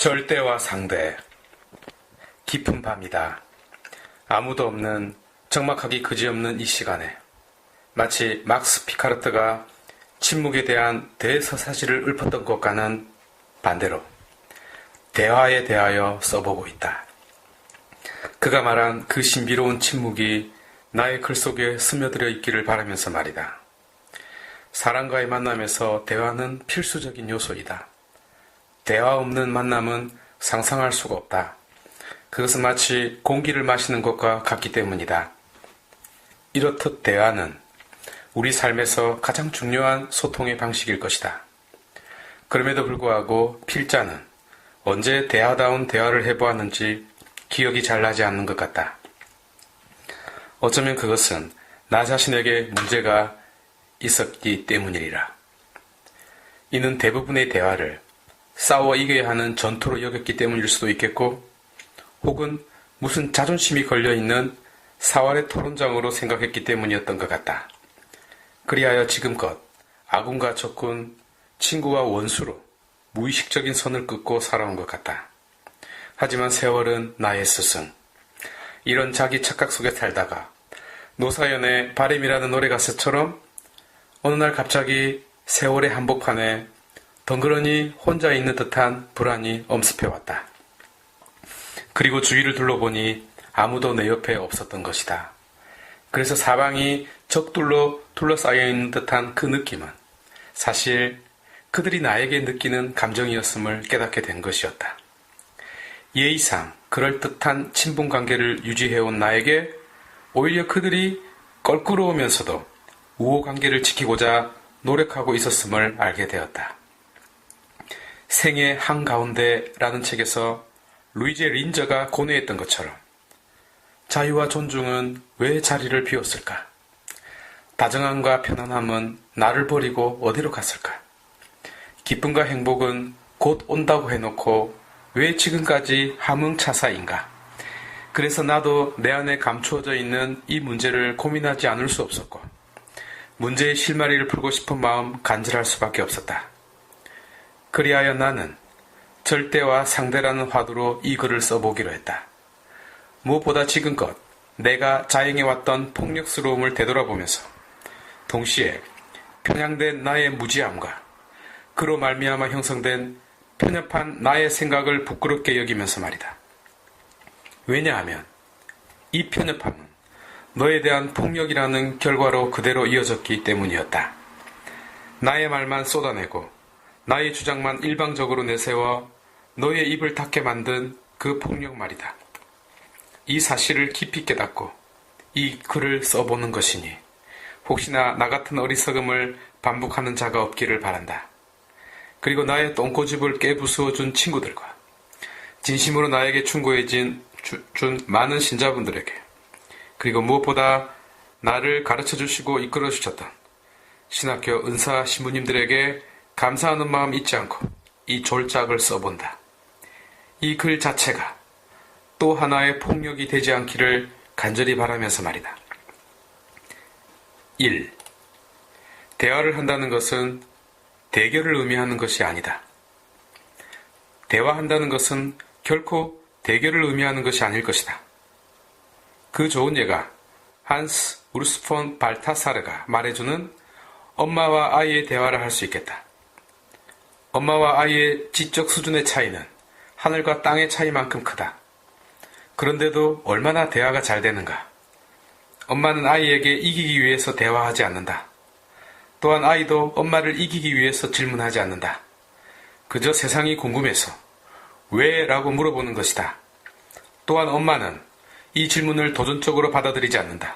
절대와 상대. 깊은 밤이다. 아무도 없는 적막하기 그지없는 이 시간에 마치 막스 피카르트가 침묵에 대한 대서사시를 읊었던 것과는 반대로 대화에 대하여 써보고 있다. 그가 말한 그 신비로운 침묵이 나의 글 속에 스며들어 있기를 바라면서 말이다. 사람과의 만남에서 대화는 필수적인 요소이다. 대화 없는 만남은 상상할 수가 없다. 그것은 마치 공기를 마시는 것과 같기 때문이다. 이렇듯 대화는 우리 삶에서 가장 중요한 소통의 방식일 것이다. 그럼에도 불구하고 필자는 언제 대화다운 대화를 해보았는지 기억이 잘 나지 않는 것 같다. 어쩌면 그것은 나 자신에게 문제가 있었기 때문이리라. 이는 대부분의 대화를 싸워 이겨야 하는 전투로 여겼기 때문일 수도 있겠고, 혹은 무슨 자존심이 걸려있는 사활의 토론장으로 생각했기 때문이었던 것 같다. 그리하여 지금껏 아군과 적군, 친구와 원수로 무의식적인 선을 긋고 살아온 것 같다. 하지만 세월은 나의 스승. 이런 자기 착각 속에 살다가 노사연의 바람이라는 노래 가사처럼 어느 날 갑자기 세월의 한복판에 덩그러니 혼자 있는 듯한 불안이 엄습해왔다. 그리고 주위를 둘러보니 아무도 내 옆에 없었던 것이다. 그래서 사방이 적들로 둘러싸여 있는 듯한 그 느낌은 사실 그들이 나에게 느끼는 감정이었음을 깨닫게 된 것이었다. 예의상 그럴듯한 친분관계를 유지해온 나에게 오히려 그들이 껄끄러우면서도 우호관계를 지키고자 노력하고 있었음을 알게 되었다. 생의 한가운데라는 책에서 루이제 린저가 고뇌했던 것처럼 자유와 존중은 왜 자리를 비웠을까? 다정함과 편안함은 나를 버리고 어디로 갔을까? 기쁨과 행복은 곧 온다고 해놓고 왜 지금까지 함흥차사인가? 그래서 나도 내 안에 감추어져 있는 이 문제를 고민하지 않을 수 없었고, 문제의 실마리를 풀고 싶은 마음 간절할 수밖에 없었다. 그리하여 나는 절대와 상대라는 화두로 이 글을 써보기로 했다. 무엇보다 지금껏 내가 자행해왔던 폭력스러움을 되돌아보면서 동시에 편향된 나의 무지함과 그로 말미암아 형성된 편협한 나의 생각을 부끄럽게 여기면서 말이다. 왜냐하면 이 편협함은 너에 대한 폭력이라는 결과로 그대로 이어졌기 때문이었다. 나의 말만 쏟아내고 나의 주장만 일방적으로 내세워 너의 입을 닫게 만든 그 폭력 말이다. 이 사실을 깊이 깨닫고 이 글을 써보는 것이니 혹시나 나 같은 어리석음을 반복하는 자가 없기를 바란다. 그리고 나의 똥꼬집을 깨부수어준 친구들과 진심으로 나에게 충고해준 많은 신자분들에게, 그리고 무엇보다 나를 가르쳐주시고 이끌어주셨던 신학교 은사 신부님들에게 감사하는 마음 잊지 않고 이 졸작을 써본다. 이 글 자체가 또 하나의 폭력이 되지 않기를 간절히 바라면서 말이다. 1. 대화를 한다는 것은 대결을 의미하는 것이 아니다. 대화한다는 것은 결코 대결을 의미하는 것이 아닐 것이다. 그 좋은 예가 한스 우르스 폰 발타사르가 말해주는 엄마와 아이의 대화를 할 수 있겠다. 엄마와 아이의 지적 수준의 차이는 하늘과 땅의 차이만큼 크다. 그런데도 얼마나 대화가 잘 되는가. 엄마는 아이에게 이기기 위해서 대화하지 않는다. 또한 아이도 엄마를 이기기 위해서 질문하지 않는다. 그저 세상이 궁금해서 왜? 라고 물어보는 것이다. 또한 엄마는 이 질문을 도전적으로 받아들이지 않는다.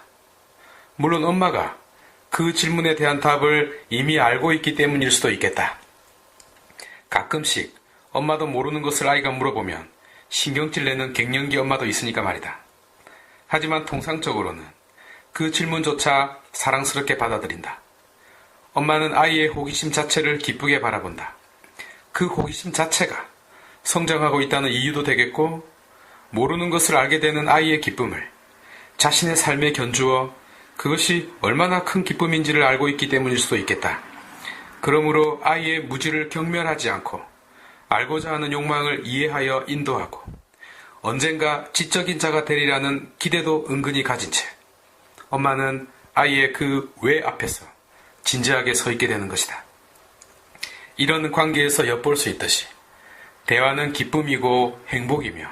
물론 엄마가 그 질문에 대한 답을 이미 알고 있기 때문일 수도 있겠다. 가끔씩 엄마도 모르는 것을 아이가 물어보면 신경질 내는 갱년기 엄마도 있으니까 말이다. 하지만 통상적으로는 그 질문조차 사랑스럽게 받아들인다. 엄마는 아이의 호기심 자체를 기쁘게 바라본다. 그 호기심 자체가 성장하고 있다는 이유도 되겠고, 모르는 것을 알게 되는 아이의 기쁨을 자신의 삶에 견주어 그것이 얼마나 큰 기쁨인지를 알고 있기 때문일 수도 있겠다. 그러므로 아이의 무지를 경멸하지 않고 알고자 하는 욕망을 이해하여 인도하고 언젠가 지적인 자가 되리라는 기대도 은근히 가진 채 엄마는 아이의 그 왜 앞에서 진지하게 서 있게 되는 것이다. 이런 관계에서 엿볼 수 있듯이 대화는 기쁨이고 행복이며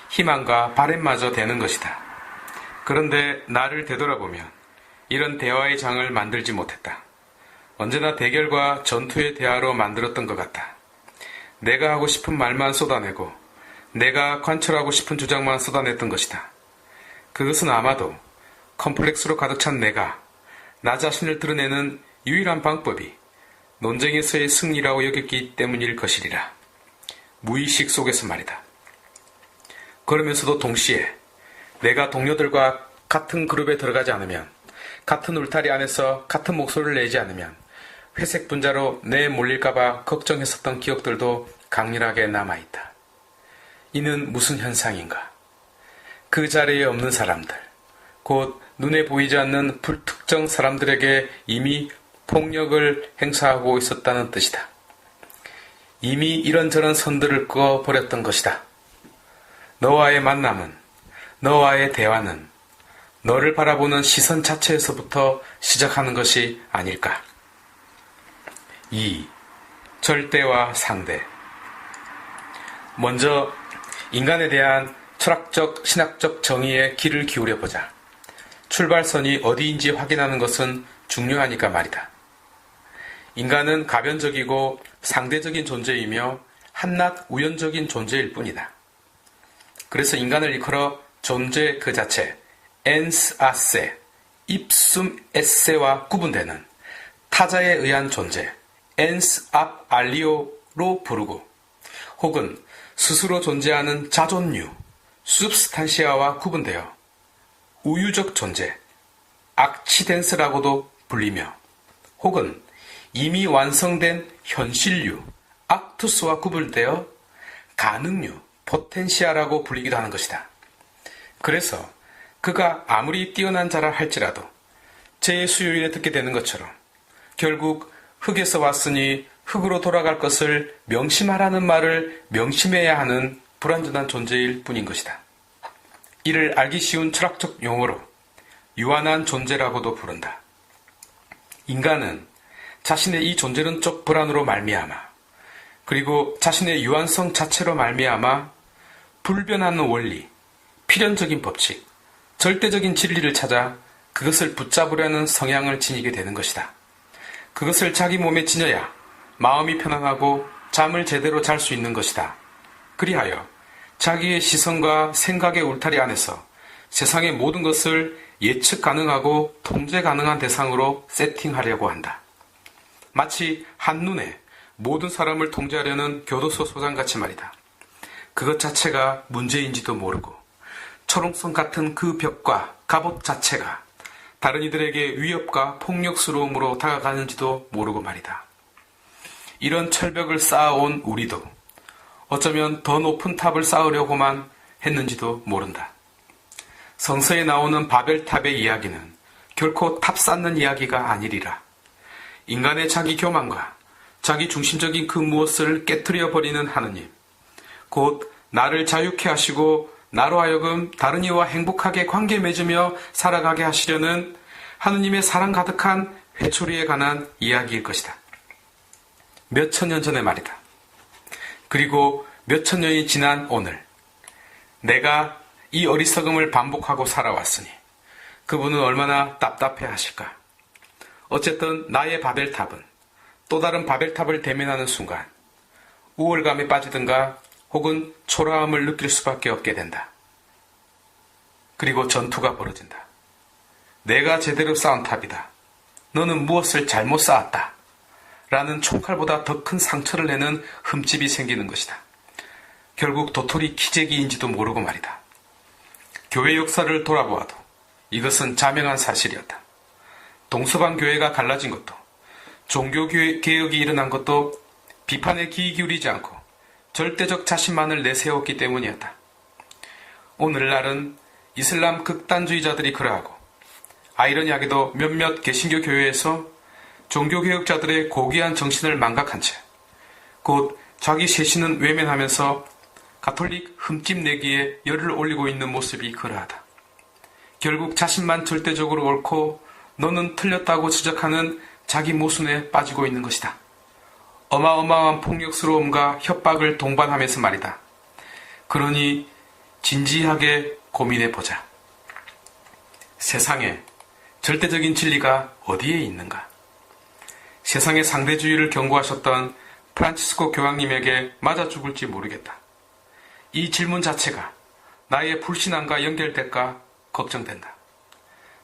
희망과 바램마저 되는 것이다. 그런데 나를 되돌아보면 이런 대화의 장을 만들지 못했다. 언제나 대결과 전투의 대화로 만들었던 것 같다. 내가 하고 싶은 말만 쏟아내고 내가 관철하고 싶은 주장만 쏟아냈던 것이다. 그것은 아마도 컴플렉스로 가득 찬 내가 나 자신을 드러내는 유일한 방법이 논쟁에서의 승리라고 여겼기 때문일 것이리라. 무의식 속에서 말이다. 그러면서도 동시에 내가 동료들과 같은 그룹에 들어가지 않으면, 같은 울타리 안에서 같은 목소리를 내지 않으면 회색 분자로 내 몰릴까봐 걱정했었던 기억들도 강렬하게 남아있다. 이는 무슨 현상인가? 그 자리에 없는 사람들, 곧 눈에 보이지 않는 불특정 사람들에게 이미 폭력을 행사하고 있었다는 뜻이다. 이미 이런저런 선들을 그어버렸던 것이다. 너와의 만남은, 너와의 대화는 너를 바라보는 시선 자체에서부터 시작하는 것이 아닐까. 2. 절대와 상대. 먼저 인간에 대한 철학적, 신학적 정의에 귀를 기울여보자. 출발선이 어디인지 확인하는 것은 중요하니까 말이다. 인간은 가변적이고 상대적인 존재이며 한낱 우연적인 존재일 뿐이다. 그래서 인간을 일컬어 존재 그 자체, ens a se, ipsum esse와 구분되는 타자에 의한 존재, ens ab allio로 부르고, 혹은 스스로 존재하는 자존류, substantia와 구분되어 우유적 존재, accidents라고도 불리며, 혹은 이미 완성된 현실류, actus와 구분되어 가능류, potentia라고 불리기도 하는 것이다. 그래서 그가 아무리 뛰어난 자라 할지라도 제 수요일에 듣게 되는 것처럼 결국 흙에서 왔으니 흙으로 돌아갈 것을 명심하라는 말을 명심해야 하는 불완전한 존재일 뿐인 것이다. 이를 알기 쉬운 철학적 용어로 유한한 존재라고도 부른다. 인간은 자신의 이 존재론적 불안으로 말미암아, 그리고 자신의 유한성 자체로 말미암아 불변하는 원리, 필연적인 법칙, 절대적인 진리를 찾아 그것을 붙잡으려는 성향을 지니게 되는 것이다. 그것을 자기 몸에 지녀야 마음이 편안하고 잠을 제대로 잘 수 있는 것이다. 그리하여 자기의 시선과 생각의 울타리 안에서 세상의 모든 것을 예측 가능하고 통제 가능한 대상으로 세팅하려고 한다. 마치 한눈에 모든 사람을 통제하려는 교도소 소장같이 말이다. 그것 자체가 문제인지도 모르고 철옹성 같은 그 벽과 갑옷 자체가 다른 이들에게 위협과 폭력스러움으로 다가가는지도 모르고 말이다. 이런 철벽을 쌓아온 우리도 어쩌면 더 높은 탑을 쌓으려고만 했는지도 모른다. 성서에 나오는 바벨탑의 이야기는 결코 탑 쌓는 이야기가 아니리라. 인간의 자기 교만과 자기 중심적인 그 무엇을 깨트려 버리는 하느님, 곧 나를 자유케 하시고 나로 하여금 다른 이와 행복하게 관계 맺으며 살아가게 하시려는 하느님의 사랑 가득한 회초리에 관한 이야기일 것이다. 몇 천 년 전의 말이다. 그리고 몇 천 년이 지난 오늘, 내가 이 어리석음을 반복하고 살아왔으니 그분은 얼마나 답답해 하실까. 어쨌든 나의 바벨탑은 또 다른 바벨탑을 대면하는 순간 우월감에 빠지든가 혹은 초라함을 느낄 수밖에 없게 된다. 그리고 전투가 벌어진다. 내가 제대로 쌓은 탑이다. 너는 무엇을 잘못 쌓았다. 라는 총칼보다 더 큰 상처를 내는 흠집이 생기는 것이다. 결국 도토리 키재기인지도 모르고 말이다. 교회 역사를 돌아보아도 이것은 자명한 사실이었다. 동서방 교회가 갈라진 것도, 종교개혁이 일어난 것도 비판에 귀 기울이지 않고 절대적 자신만을 내세웠기 때문이었다. 오늘날은 이슬람 극단주의자들이 그러하고, 아이러니하게도 몇몇 개신교 교회에서 종교개혁자들의 고귀한 정신을 망각한 채, 곧 자기 세신은 외면하면서 가톨릭 흠집 내기에 열을 올리고 있는 모습이 그러하다. 결국 자신만 절대적으로 옳고 너는 틀렸다고 지적하는 자기 모순에 빠지고 있는 것이다. 어마어마한 폭력스러움과 협박을 동반하면서 말이다. 그러니 진지하게 고민해보자. 세상에 절대적인 진리가 어디에 있는가? 세상의 상대주의를 경고하셨던 프란치스코 교황님에게 맞아 죽을지 모르겠다. 이 질문 자체가 나의 불신앙과 연결될까 걱정된다.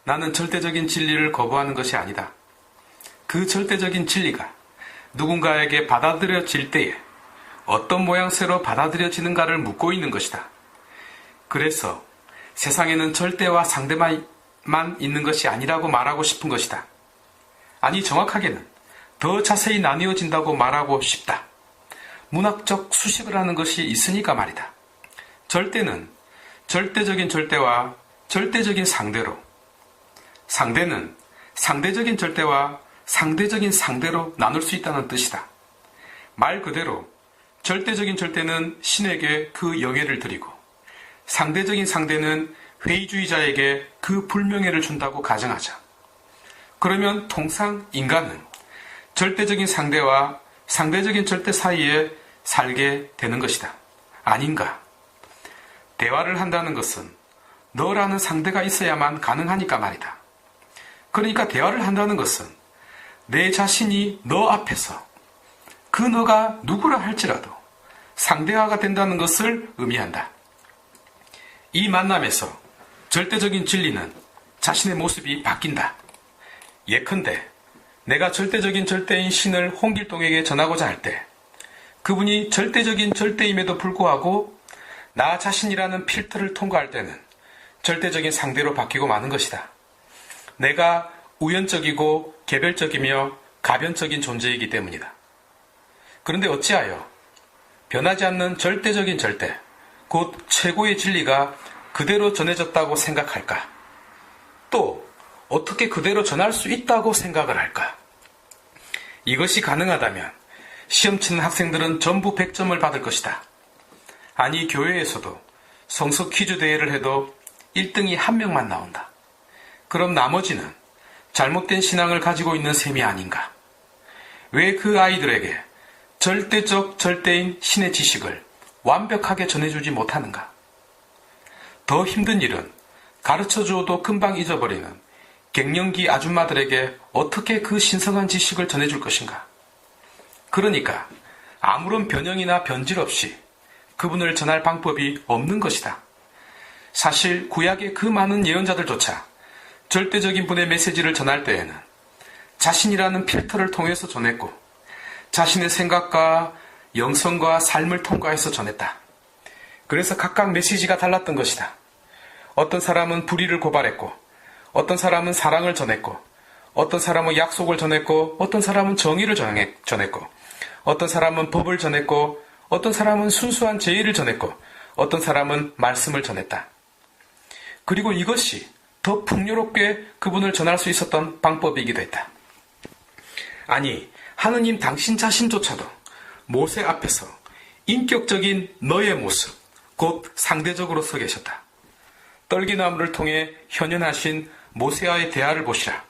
나는 절대적인 진리를 거부하는 것이 아니다. 그 절대적인 진리가 누군가에게 받아들여질 때에 어떤 모양새로 받아들여지는가를 묻고 있는 것이다. 그래서 세상에는 절대와 상대만 있는 것이 아니라고 말하고 싶은 것이다. 아니, 정확하게는 더 자세히 나뉘어진다고 말하고 싶다. 문학적 수식을 하는 것이 있으니까 말이다. 절대는 절대적인 절대와 절대적인 상대로, 상대는 상대적인 절대와 상대적인 상대로 나눌 수 있다는 뜻이다. 말 그대로 절대적인 절대는 신에게 그 영예를 드리고 상대적인 상대는 회의주의자에게 그 불명예를 준다고 가정하자. 그러면 통상 인간은 절대적인 상대와 상대적인 절대 사이에 살게 되는 것이다. 아닌가? 대화를 한다는 것은 너라는 상대가 있어야만 가능하니까 말이다. 그러니까 대화를 한다는 것은 내 자신이 너 앞에서 그 너가 누구라 할지라도 상대화가 된다는 것을 의미한다. 이 만남에서 절대적인 진리는 자신의 모습이 바뀐다. 예컨대 내가 절대적인 절대인 신을 홍길동에게 전하고자 할 때 그분이 절대적인 절대임에도 불구하고 나 자신이라는 필터를 통과할 때는 절대적인 상대로 바뀌고 마는 것이다. 내가 우연적이고 개별적이며 가변적인 존재이기 때문이다. 그런데 어찌하여 변하지 않는 절대적인 절대, 곧 최고의 진리가 그대로 전해졌다고 생각할까? 또 어떻게 그대로 전할 수 있다고 생각을 할까? 이것이 가능하다면 시험 치는 학생들은 전부 100점을 받을 것이다. 아니, 교회에서도 성서 퀴즈 대회를 해도 1등이 한 명만 나온다. 그럼 나머지는 잘못된 신앙을 가지고 있는 셈이 아닌가? 왜 그 아이들에게 절대적 절대인 신의 지식을 완벽하게 전해주지 못하는가? 더 힘든 일은 가르쳐주어도 금방 잊어버리는 갱년기 아줌마들에게 어떻게 그 신성한 지식을 전해줄 것인가? 그러니까 아무런 변형이나 변질 없이 그분을 전할 방법이 없는 것이다. 사실 구약의 그 많은 예언자들조차 절대적인 분의 메시지를 전할 때에는 자신이라는 필터를 통해서 전했고 자신의 생각과 영성과 삶을 통과해서 전했다. 그래서 각각 메시지가 달랐던 것이다. 어떤 사람은 불의를 고발했고 어떤 사람은 사랑을 전했고 어떤 사람은 약속을 전했고 어떤 사람은 정의를 전했고 어떤 사람은 법을 전했고 어떤 사람은 순수한 제의를 전했고 어떤 사람은 말씀을 전했다. 그리고 이것이 더 풍요롭게 그분을 전할 수 있었던 방법이기도 했다. 아니, 하느님 당신 자신조차도 모세 앞에서 인격적인 너의 모습, 곧 상대적으로 서 계셨다. 떨기나무를 통해 현현하신 모세와의 대화를 보시라.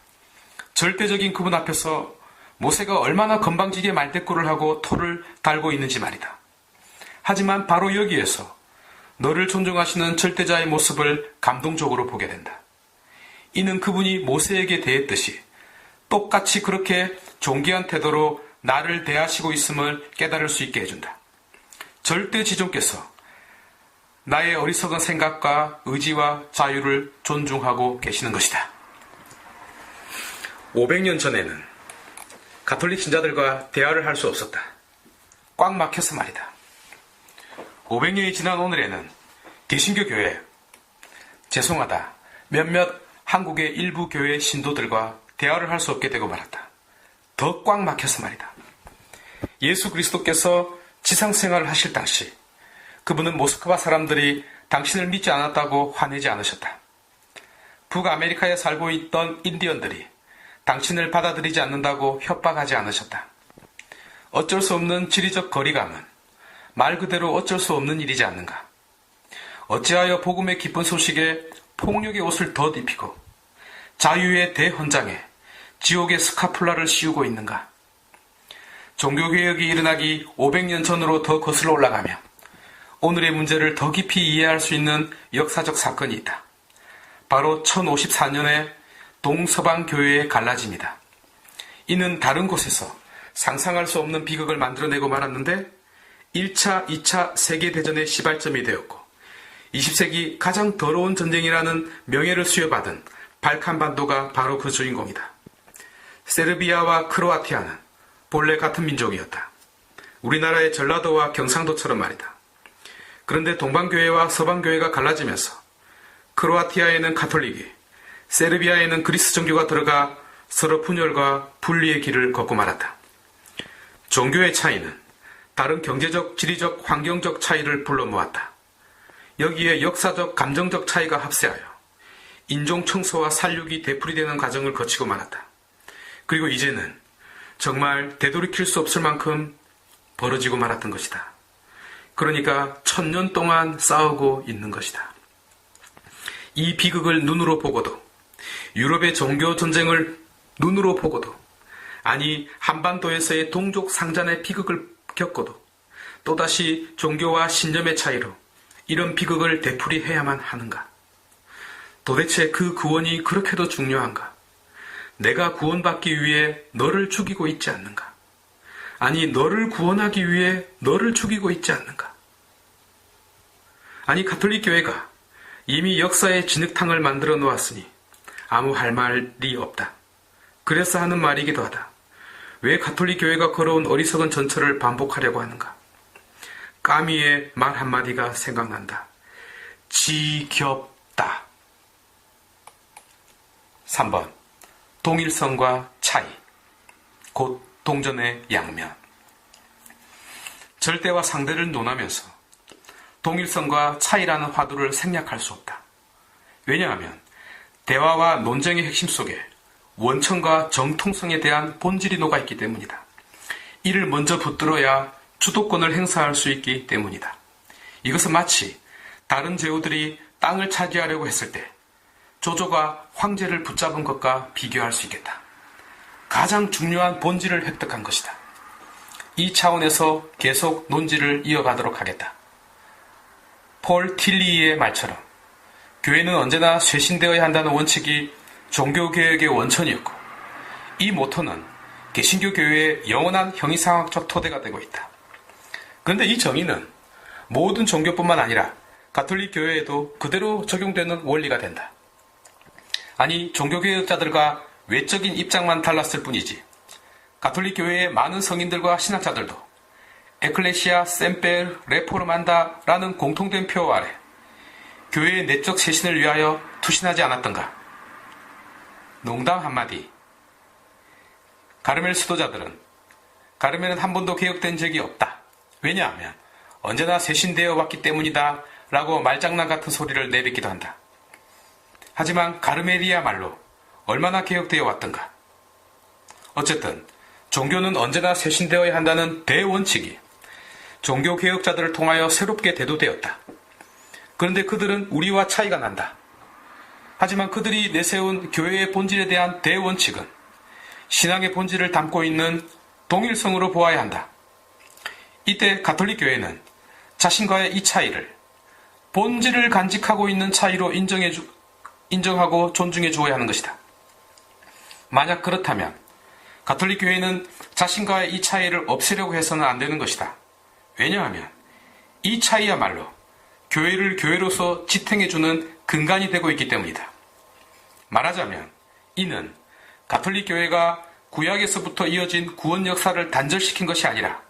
절대적인 그분 앞에서 모세가 얼마나 건방지게 말대꾸를 하고 토를 달고 있는지 말이다. 하지만 바로 여기에서 너를 존중하시는 절대자의 모습을 감동적으로 보게 된다. 이는 그분이 모세에게 대했듯이 똑같이 그렇게 존귀한 태도로 나를 대하시고 있음을 깨달을 수 있게 해준다. 절대지존께서 나의 어리석은 생각과 의지와 자유를 존중하고 계시는 것이다. 500년 전에는 가톨릭 신자들과 대화를 할 수 없었다. 꽉 막혀서 말이다. 500년이 지난 오늘에는 개신교 교회, 죄송하다, 몇몇 한국의 일부 교회 신도들과 대화를 할 수 없게 되고 말았다. 더 꽉 막혀서 말이다. 예수 그리스도께서 지상생활을 하실 당시 그분은 모스크바 사람들이 당신을 믿지 않았다고 화내지 않으셨다. 북아메리카에 살고 있던 인디언들이 당신을 받아들이지 않는다고 협박하지 않으셨다. 어쩔 수 없는 지리적 거리감은 말 그대로 어쩔 수 없는 일이지 않는가? 어찌하여 복음의 기쁜 소식에 폭력의 옷을 덧 입히고 자유의 대헌장에 지옥의 스카풀라를 씌우고 있는가? 종교개혁이 일어나기 500년 전으로 더 거슬러 올라가며 오늘의 문제를 더 깊이 이해할 수 있는 역사적 사건이 있다. 바로 1054년의 동서방 교회의 갈라짐이다. 이는 다른 곳에서 상상할 수 없는 비극을 만들어내고 말았는데 1차, 2차 세계대전의 시발점이 되었고 20세기 가장 더러운 전쟁이라는 명예를 수여받은 발칸반도가 바로 그 주인공이다. 세르비아와 크로아티아는 본래 같은 민족이었다. 우리나라의 전라도와 경상도처럼 말이다. 그런데 동방교회와 서방교회가 갈라지면서 크로아티아에는 가톨릭이, 세르비아에는 그리스 종교가 들어가 서로 분열과 분리의 길을 걷고 말았다. 종교의 차이는 다른 경제적, 지리적, 환경적 차이를 불러 모았다. 여기에 역사적, 감정적 차이가 합세하여 인종 청소와 살육이 되풀이되는 과정을 거치고 말았다. 그리고 이제는 정말 되돌이킬 수 없을 만큼 벌어지고 말았던 것이다. 그러니까 1000년 동안 싸우고 있는 것이다. 이 비극을 눈으로 보고도, 유럽의 종교 전쟁을 눈으로 보고도, 아니 한반도에서의 동족 상잔의 비극을 겪고도 또다시 종교와 신념의 차이로 이런 비극을 되풀이해야만 하는가? 도대체 그 구원이 그렇게도 중요한가? 내가 구원받기 위해 너를 죽이고 있지 않는가? 아니 너를 구원하기 위해 너를 죽이고 있지 않는가? 아니 가톨릭 교회가 이미 역사의 진흙탕을 만들어 놓았으니 아무 할 말이 없다. 그래서 하는 말이기도 하다. 왜 가톨릭 교회가 걸어온 어리석은 전철을 반복하려고 하는가? 까미의 말 한마디가 생각난다. 지겹다. 3번. 동일성과 차이. 곧 동전의 양면. 절대와 상대를 논하면서 동일성과 차이라는 화두를 생략할 수 없다. 왜냐하면 대화와 논쟁의 핵심 속에 원천과 정통성에 대한 본질이 녹아있기 때문이다. 이를 먼저 붙들어야 주도권을 행사할 수 있기 때문이다. 이것은 마치 다른 제후들이 땅을 차지하려고 했을 때 조조가 황제를 붙잡은 것과 비교할 수 있겠다. 가장 중요한 본질을 획득한 것이다. 이 차원에서 계속 논지를 이어가도록 하겠다. 폴 틸리의 말처럼 교회는 언제나 쇄신되어야 한다는 원칙이 종교개혁의 원천이었고 이 모토는 개신교 교회의 영원한 형이상학적 토대가 되고 있다. 그런데 이 정의는 모든 종교뿐만 아니라 가톨릭 교회에도 그대로 적용되는 원리가 된다. 아니 종교개혁자들과 외적인 입장만 달랐을 뿐이지 가톨릭 교회의 많은 성인들과 신학자들도 에클레시아 셈페르 레포르만다라는 공통된 표어 아래 교회의 내적 쇄신을 위하여 투신하지 않았던가? 농담 한마디. 가르멜 수도자들은 가르멜은 한 번도 개혁된 적이 없다. 왜냐하면 언제나 쇄신되어 왔기 때문이다 라고 말장난 같은 소리를 내뱉기도 한다. 하지만 가르멜이야말로 얼마나 개혁되어 왔던가. 어쨌든 종교는 언제나 쇄신되어야 한다는 대원칙이 종교개혁자들을 통하여 새롭게 대두되었다. 그런데 그들은 우리와 차이가 난다. 하지만 그들이 내세운 교회의 본질에 대한 대원칙은 신앙의 본질을 담고 있는 동일성으로 보아야 한다. 이때 가톨릭 교회는 자신과의 이 차이를 본질을 간직하고 있는 차이로 인정하고 존중해 주어야 하는 것이다. 만약 그렇다면 가톨릭 교회는 자신과의 이 차이를 없애려고 해서는 안 되는 것이다. 왜냐하면 이 차이야말로 교회를 교회로서 지탱해주는 근간이 되고 있기 때문이다. 말하자면 이는 가톨릭 교회가 구약에서부터 이어진 구원 역사를 단절시킨 것이 아니라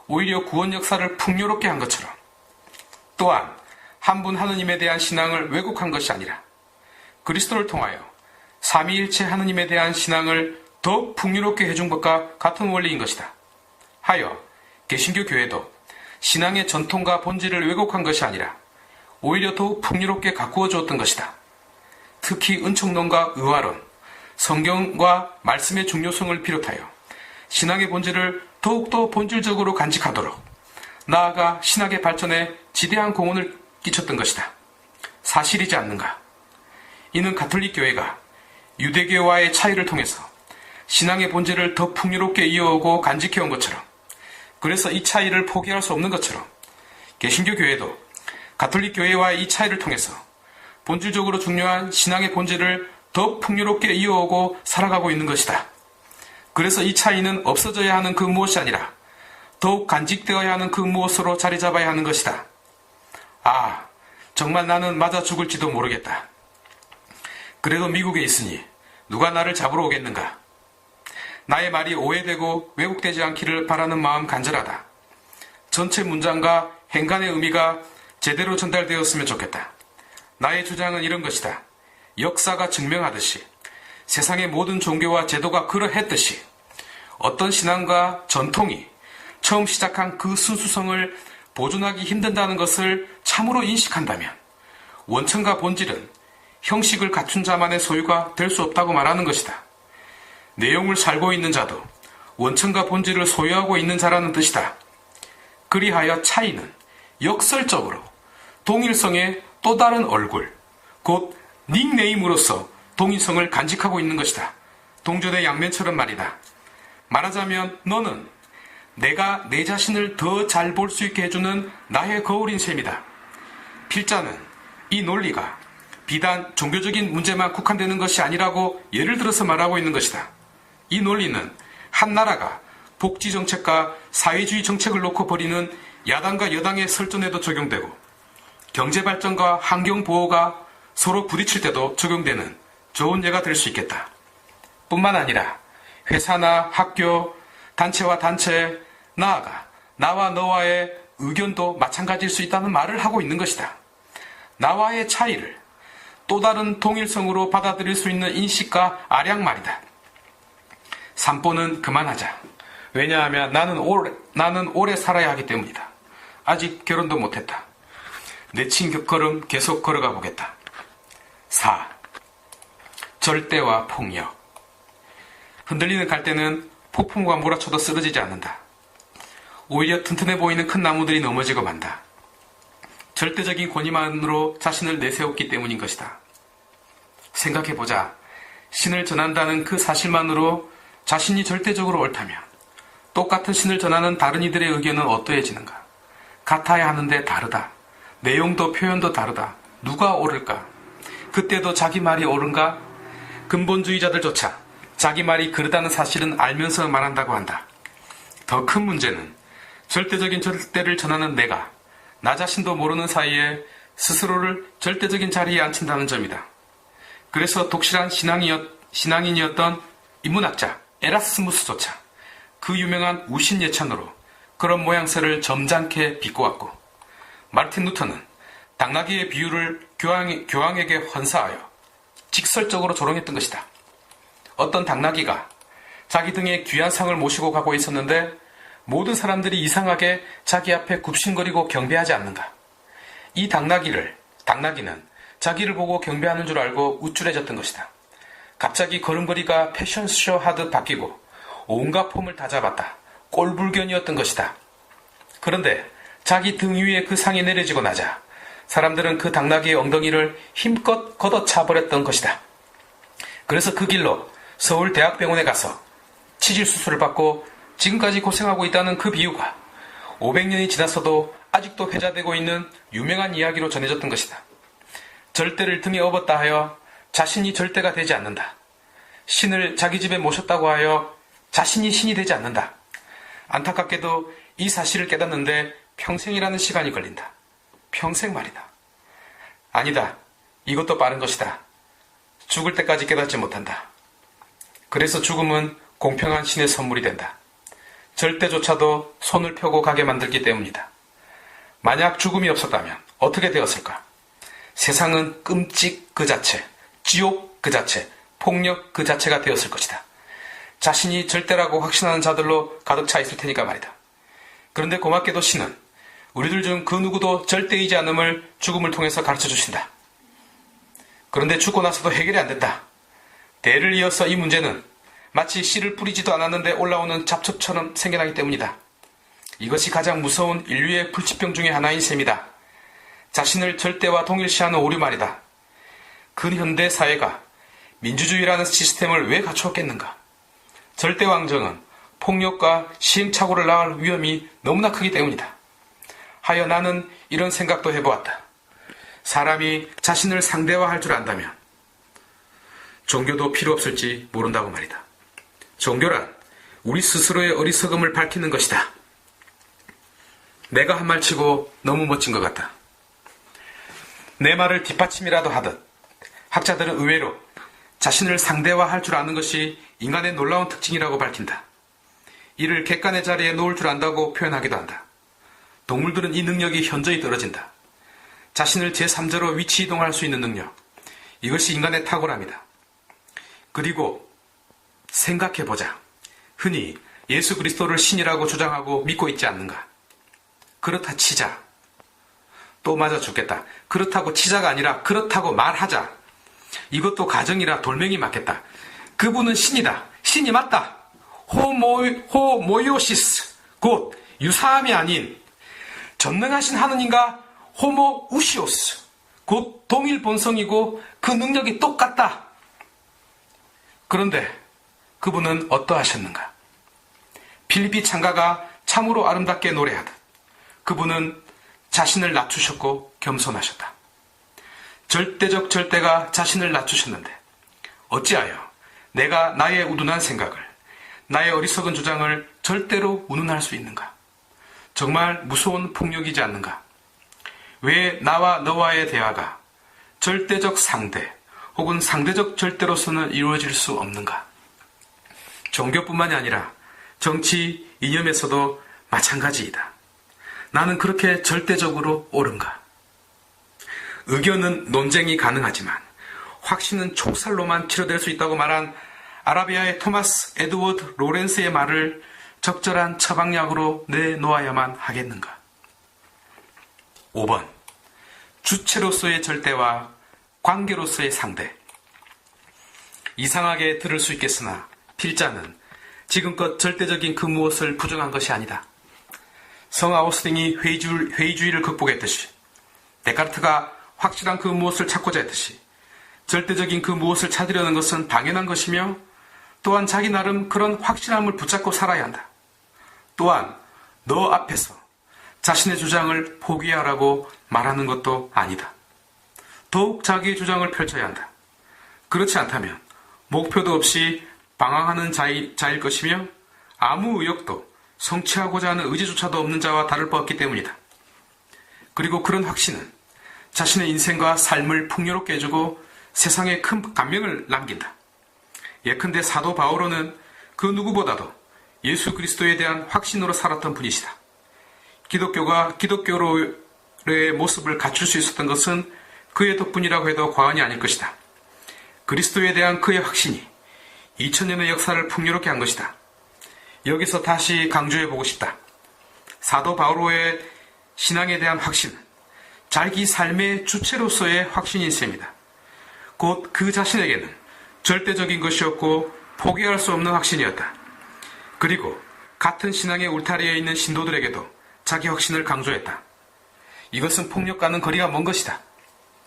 오히려 구원 역사를 풍요롭게 한 것처럼 또한 한 분 하느님에 대한 신앙을 왜곡한 것이 아니라 그리스도를 통하여 삼위일체 하느님에 대한 신앙을 더욱 풍요롭게 해준 것과 같은 원리인 것이다. 하여 개신교 교회도 신앙의 전통과 본질을 왜곡한 것이 아니라 오히려 더욱 풍요롭게 가꾸어 주었던 것이다. 특히 은총론과 의화론, 성경과 말씀의 중요성을 비롯하여 신앙의 본질을 더욱더 본질적으로 간직하도록 나아가 신학의 발전에 지대한 공헌을 끼쳤던 것이다. 사실이지 않는가? 이는 가톨릭 교회가 유대교와의 차이를 통해서 신앙의 본질을 더 풍요롭게 이어오고 간직해온 것처럼, 그래서 이 차이를 포기할 수 없는 것처럼 개신교 교회도 가톨릭 교회와의 이 차이를 통해서 본질적으로 중요한 신앙의 본질을 더 풍요롭게 이어오고 살아가고 있는 것이다. 그래서 이 차이는 없어져야 하는 그 무엇이 아니라 더욱 간직되어야 하는 그 무엇으로 자리 잡아야 하는 것이다. 아, 정말 나는 맞아 죽을지도 모르겠다. 그래도 미국에 있으니 누가 나를 잡으러 오겠는가? 나의 말이 오해되고 왜곡되지 않기를 바라는 마음 간절하다. 전체 문장과 행간의 의미가 제대로 전달되었으면 좋겠다. 나의 주장은 이런 것이다. 역사가 증명하듯이, 세상의 모든 종교와 제도가 그러했듯이 어떤 신앙과 전통이 처음 시작한 그 순수성을 보존하기 힘든다는 것을 참으로 인식한다면 원천과 본질은 형식을 갖춘 자만의 소유가 될 수 없다고 말하는 것이다. 내용을 살고 있는 자도 원천과 본질을 소유하고 있는 자라는 뜻이다. 그리하여 차이는 역설적으로 동일성의 또 다른 얼굴, 곧 닉네임으로서 동일성을 간직하고 있는 것이다. 동전의 양면처럼 말이다. 말하자면 너는 내가 내 자신을 더 잘 볼 수 있게 해주는 나의 거울인 셈이다. 필자는 이 논리가 비단 종교적인 문제만 국한되는 것이 아니라고 예를 들어서 말하고 있는 것이다. 이 논리는 한 나라가 복지 정책과 사회주의 정책을 놓고 벌이는 야당과 여당의 설전에도 적용되고 경제 발전과 환경 보호가 서로 부딪힐 때도 적용되는 좋은 예가 될 수 있겠다. 뿐만 아니라 회사나 학교, 단체와 단체, 나아가 나와 너와의 의견도 마찬가지일 수 있다는 말을 하고 있는 것이다. 나와의 차이를 또 다른 동일성으로 받아들일 수 있는 인식과 아량 말이다. 산보는 그만하자. 왜냐하면 나는 오래 살아야 하기 때문이다. 아직 결혼도 못했다. 내친 걸음 계속 걸어가 보겠다. 4. 절대와 폭력. 흔들리는 갈대는 폭풍과 몰아쳐도 쓰러지지 않는다. 오히려 튼튼해 보이는 큰 나무들이 넘어지고 만다. 절대적인 권위만으로 자신을 내세웠기 때문인 것이다. 생각해보자. 신을 전한다는 그 사실만으로 자신이 절대적으로 옳다면 똑같은 신을 전하는 다른 이들의 의견은 어떠해지는가? 같아야 하는데 다르다. 내용도 표현도 다르다. 누가 옳을까? 그때도 자기 말이 옳은가? 근본주의자들조차 자기 말이 그르다는 사실은 알면서 말한다고 한다. 더 큰 문제는 절대적인 절대를 전하는 내가 나 자신도 모르는 사이에 스스로를 절대적인 자리에 앉힌다는 점이다. 그래서 독실한 신앙인이었던 인문학자 에라스무스조차 그 유명한 우신 예찬으로 그런 모양새를 점잖게 비꼬았고, 마르틴 루터는 당나귀의 비유를 교황에게 헌사하여 직설적으로 조롱했던 것이다. 어떤 당나귀가 자기 등에 귀한 상을 모시고 가고 있었는데 모든 사람들이 이상하게 자기 앞에 굽신거리고 경배하지 않는가. 이 당나귀는 자기를 보고 경배하는 줄 알고 우쭐해졌던 것이다. 갑자기 걸음걸이가 패션쇼 하듯 바뀌고 온갖 폼을 다 잡았다. 꼴불견이었던 것이다. 그런데 자기 등 위에 그 상이 내려지고 나자 사람들은 그 당나귀의 엉덩이를 힘껏 걷어차버렸던 것이다. 그래서 그 길로 서울대학병원에 가서 치질 수술을 받고 지금까지 고생하고 있다는 그 비유가 500년이 지났어도 아직도 회자되고 있는 유명한 이야기로 전해졌던 것이다. 절대를 등에 업었다 하여 자신이 절대가 되지 않는다. 신을 자기 집에 모셨다고 하여 자신이 신이 되지 않는다. 안타깝게도 이 사실을 깨닫는데 평생이라는 시간이 걸린다. 평생 말이다. 아니다. 이것도 빠른 것이다. 죽을 때까지 깨닫지 못한다. 그래서 죽음은 공평한 신의 선물이 된다. 절대조차도 손을 펴고 가게 만들기 때문이다. 만약 죽음이 없었다면 어떻게 되었을까? 세상은 끔찍 그 자체, 지옥 그 자체, 폭력 그 자체가 되었을 것이다. 자신이 절대라고 확신하는 자들로 가득 차 있을 테니까 말이다. 그런데 고맙게도 신은 우리들 중 그 누구도 절대이지 않음을 죽음을 통해서 가르쳐 주신다. 그런데 죽고 나서도 해결이 안 된다. 대를 이어서 이 문제는 마치 씨를 뿌리지도 않았는데 올라오는 잡초처럼 생겨나기 때문이다. 이것이 가장 무서운 인류의 불치병 중의 하나인 셈이다. 자신을 절대와 동일시하는 오류 말이다. 근현대 사회가 민주주의라는 시스템을 왜 갖추었겠는가? 절대왕정은 폭력과 시행착오를 낳을 위험이 너무나 크기 때문이다. 하여 나는 이런 생각도 해보았다. 사람이 자신을 상대화할 줄 안다면 종교도 필요 없을지 모른다고 말이다. 종교란 우리 스스로의 어리석음을 밝히는 것이다. 내가 한 말 치고 너무 멋진 것 같다. 내 말을 뒷받침이라도 하듯 학자들은 의외로 자신을 상대화할 줄 아는 것이 인간의 놀라운 특징이라고 밝힌다. 이를 객관의 자리에 놓을 줄 안다고 표현하기도 한다. 동물들은 이 능력이 현저히 떨어진다. 자신을 제3자로 위치 이동할 수 있는 능력. 이것이 인간의 탁월함이다. 그리고 생각해보자. 흔히 예수 그리스도를 신이라고 주장하고 믿고 있지 않는가? 그렇다 치자. 또 맞아 죽겠다. 그렇다고 치자가 아니라 그렇다고 말하자. 이것도 가정이라 돌멩이 맞겠다. 그분은 신이다. 신이 맞다. 호모이오시스, 곧 유사함이 아닌 전능하신 하느님과 호모우시오스, 곧 동일 본성이고 그 능력이 똑같다. 그런데 그분은 어떠하셨는가? 필리피 창가가 참으로 아름답게 노래하듯 그분은 자신을 낮추셨고 겸손하셨다. 절대적 절대가 자신을 낮추셨는데 어찌하여 내가 나의 우둔한 생각을, 나의 어리석은 주장을 절대로 운운할 수 있는가? 정말 무서운 폭력이지 않는가? 왜 나와 너와의 대화가 절대적 상대 혹은 상대적 절대로서는 이루어질 수 없는가? 종교뿐만이 아니라 정치, 이념에서도 마찬가지이다. 나는 그렇게 절대적으로 옳은가? 의견은 논쟁이 가능하지만 확신은 촉살로만 치료될 수 있다고 말한 아라비아의 토마스 에드워드 로렌스의 말을 적절한 처방약으로 내놓아야만 하겠는가? 5번. 주체로서의 절대와 관계로서의 상대. 이상하게 들을 수 있겠으나 필자는 지금껏 절대적인 그 무엇을 부정한 것이 아니다. 성 아우스팅이 회의주의를 극복했듯이, 데카르트가 확실한 그 무엇을 찾고자 했듯이 절대적인 그 무엇을 찾으려는 것은 당연한 것이며 또한 자기 나름 그런 확실함을 붙잡고 살아야 한다. 또한 너 앞에서 자신의 주장을 포기하라고 말하는 것도 아니다. 더욱 자기의 주장을 펼쳐야 한다. 그렇지 않다면 목표도 없이 방황하는 자일 것이며 아무 의욕도 성취하고자 하는 의지조차도 없는 자와 다를 바 없기 때문이다. 그리고 그런 확신은 자신의 인생과 삶을 풍요롭게 해주고 세상에 큰 감명을 남긴다. 예컨대 사도 바오로는 그 누구보다도 예수 그리스도에 대한 확신으로 살았던 분이시다. 기독교가 기독교로의 모습을 갖출 수 있었던 것은 그의 덕분이라고 해도 과언이 아닐 것이다. 그리스도에 대한 그의 확신이 2000년의 역사를 풍요롭게 한 것이다. 여기서 다시 강조해보고 싶다. 사도 바오로의 신앙에 대한 확신은 자기 삶의 주체로서의 확신인 셈이다. 곧 그 자신에게는 절대적인 것이었고 포기할 수 없는 확신이었다. 그리고 같은 신앙의 울타리에 있는 신도들에게도 자기 확신을 강조했다. 이것은 폭력과는 거리가 먼 것이다.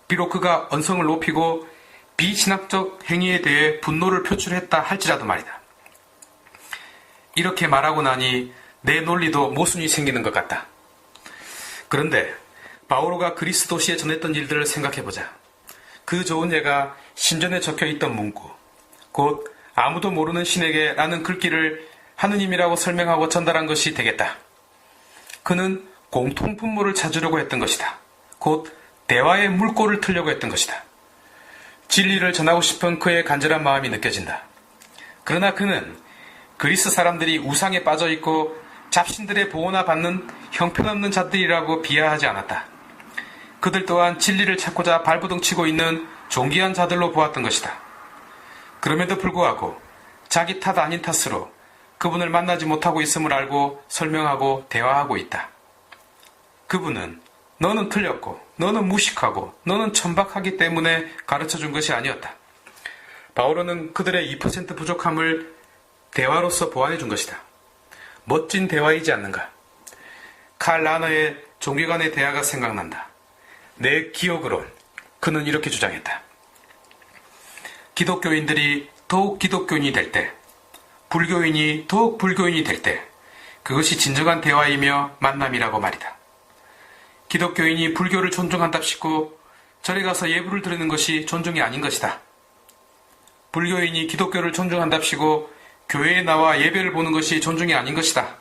비록 그가 언성을 높이고 비신학적 행위에 대해 분노를 표출했다 할지라도 말이다. 이렇게 말하고 나니 내 논리도 모순이 생기는 것 같다. 그런데 바오로가 그리스 도시에 전했던 일들을 생각해보자. 그 좋은 예가 신전에 적혀있던 문구, 곧 아무도 모르는 신에게 라는 글귀를 하느님이라고 설명하고 전달한 것이 되겠다. 그는 공통분모를 찾으려고 했던 것이다. 곧 대화의 물꼬를 틀려고 했던 것이다. 진리를 전하고 싶은 그의 간절한 마음이 느껴진다. 그러나 그는 그리스 사람들이 우상에 빠져있고 잡신들의 보호나 받는 형편없는 자들이라고 비하하지 않았다. 그들 또한 진리를 찾고자 발버둥치고 있는 존귀한 자들로 보았던 것이다. 그럼에도 불구하고 자기 탓 아닌 탓으로 그분을 만나지 못하고 있음을 알고 설명하고 대화하고 있다. 그분은 너는 틀렸고 너는 무식하고 너는 천박하기 때문에 가르쳐준 것이 아니었다. 바오로는 그들의 2% 부족함을 대화로서 보완해 준 것이다. 멋진 대화이지 않는가? 칼 라너의 종교간의 대화가 생각난다. 내 기억으론 그는 이렇게 주장했다. 기독교인들이 더욱 기독교인이 될 때, 불교인이 더욱 불교인이 될 때, 그것이 진정한 대화이며 만남이라고 말이다. 기독교인이 불교를 존중한답시고 절에 가서 예불을 드리는 것이 존중이 아닌 것이다. 불교인이 기독교를 존중한답시고 교회에 나와 예배를 보는 것이 존중이 아닌 것이다.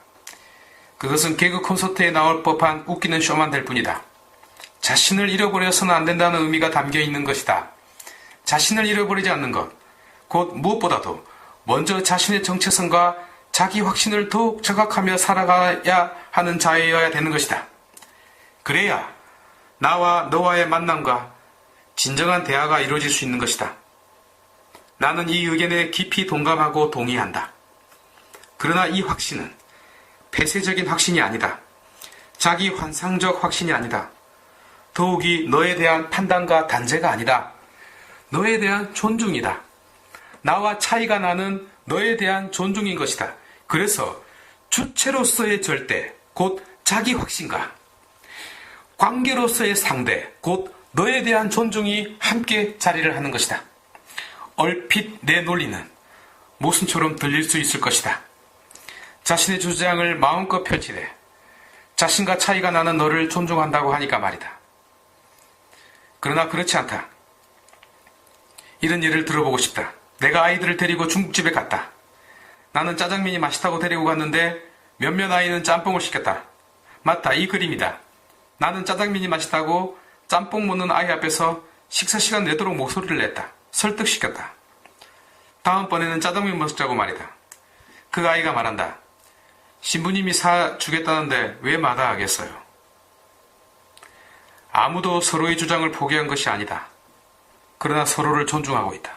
그것은 개그 콘서트에 나올 법한 웃기는 쇼만 될 뿐이다. 자신을 잃어버려서는 안 된다는 의미가 담겨 있는 것이다. 자신을 잃어버리지 않는 것, 곧 무엇보다도 먼저 자신의 정체성과 자기 확신을 더욱 정확하며 살아가야 하는 자여야 되는 것이다. 그래야 나와 너와의 만남과 진정한 대화가 이루어질 수 있는 것이다. 나는 이 의견에 깊이 동감하고 동의한다. 그러나 이 확신은 폐쇄적인 확신이 아니다. 자기 환상적 확신이 아니다. 더욱이 너에 대한 판단과 단죄가 아니다. 너에 대한 존중이다. 나와 차이가 나는 너에 대한 존중인 것이다. 그래서 주체로서의 절대, 곧 자기 확신과 관계로서의 상대, 곧 너에 대한 존중이 함께 자리를 하는 것이다. 얼핏 내 논리는 모순처럼 들릴 수 있을 것이다. 자신의 주장을 마음껏 펼치되 자신과 차이가 나는 너를 존중한다고 하니까 말이다. 그러나 그렇지 않다. 이런 예를 들어보고 싶다. 내가 아이들을 데리고 중국집에 갔다. 나는 짜장면이 맛있다고 데리고 갔는데 몇몇 아이는 짬뽕을 시켰다. 맞다, 이 그림이다. 나는 짜장면이 맛있다고 짬뽕 먹는 아이 앞에서 식사 시간 내도록 목소리를 냈다. 설득시켰다. 다음번에는 짜장면 먹자고 말이다. 그 아이가 말한다. 신부님이 사주겠다는데 왜 마다하겠어요? 아무도 서로의 주장을 포기한 것이 아니다. 그러나 서로를 존중하고 있다.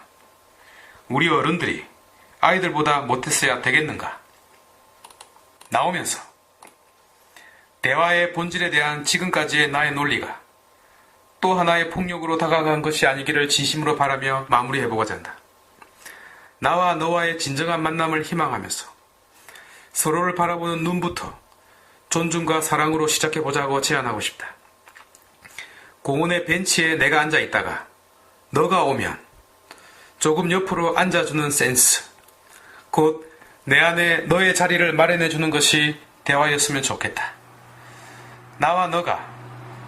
우리 어른들이 아이들보다 못했어야 되겠는가? 나오면서 대화의 본질에 대한 지금까지의 나의 논리가 또 하나의 폭력으로 다가간 것이 아니기를 진심으로 바라며 마무리해보고자 한다. 나와 너와의 진정한 만남을 희망하면서 서로를 바라보는 눈부터 존중과 사랑으로 시작해보자고 제안하고 싶다. 공원의 벤치에 내가 앉아있다가 너가 오면 조금 옆으로 앉아주는 센스, 곧 내 안에 너의 자리를 마련해주는 것이 대화였으면 좋겠다. 나와 너가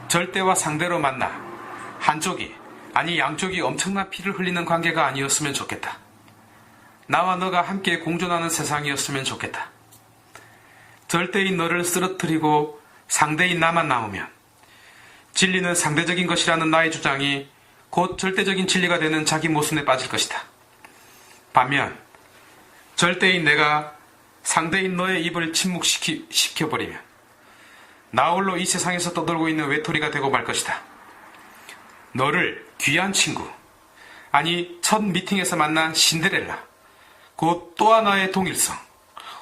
절대와 상대로 만나 한쪽이, 아니 양쪽이 엄청난 피를 흘리는 관계가 아니었으면 좋겠다. 나와 너가 함께 공존하는 세상이었으면 좋겠다. 절대인 너를 쓰러뜨리고 상대인 나만 나오면 진리는 상대적인 것이라는 나의 주장이 곧 절대적인 진리가 되는 자기 모순에 빠질 것이다. 반면 절대인 내가 상대인 너의 입을 침묵시켜버리면 나 홀로 이 세상에서 떠돌고 있는 외톨이가 되고 말 것이다. 너를 귀한 친구, 아니 첫 미팅에서 만난 신데렐라, 곧 또 하나의 동일성,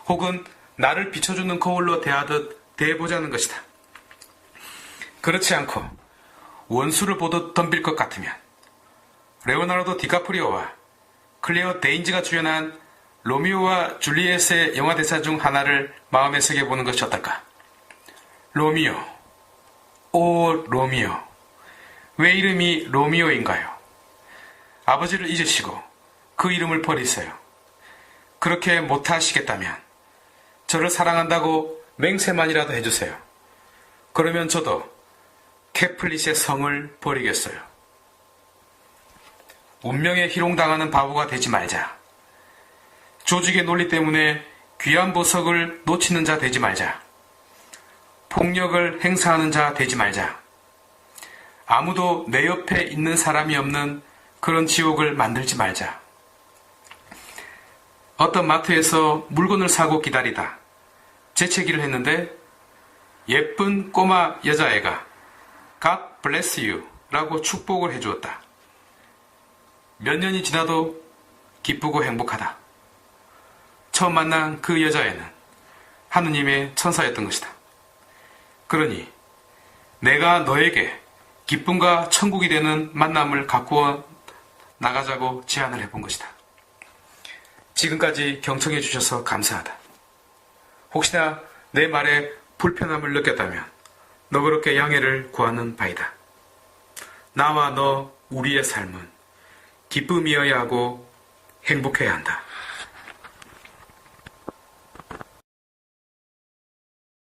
혹은 나를 비춰주는 거울로 대하듯 대해보자는 것이다. 그렇지 않고 원수를 보듯 덤빌 것 같으면 레오나르도 디카프리오와 클레어 데인지가 주연한 로미오와 줄리엣의 영화 대사 중 하나를 마음에 새겨보는 것이 어떨까? 로미오, 오 로미오, 왜 이름이 로미오인가요? 아버지를 잊으시고 그 이름을 버리세요. 그렇게 못하시겠다면 저를 사랑한다고 맹세만이라도 해주세요. 그러면 저도 캐플릿의 성을 버리겠어요. 운명에 희롱당하는 바보가 되지 말자. 조직의 논리 때문에 귀한 보석을 놓치는 자 되지 말자. 폭력을 행사하는 자 되지 말자. 아무도 내 옆에 있는 사람이 없는 그런 지옥을 만들지 말자. 어떤 마트에서 물건을 사고 기다리다 재채기를 했는데 예쁜 꼬마 여자애가 God bless you 라고 축복을 해주었다. 몇 년이 지나도 기쁘고 행복하다. 처음 만난 그 여자애는 하느님의 천사였던 것이다. 그러니 내가 너에게 기쁨과 천국이 되는 만남을 가꾸어 나가자고 제안을 해본 것이다. 지금까지 경청해 주셔서 감사하다. 혹시나 내 말에 불편함을 느꼈다면 너그럽게 양해를 구하는 바이다. 나와 너, 우리의 삶은 기쁨이어야 하고 행복해야 한다.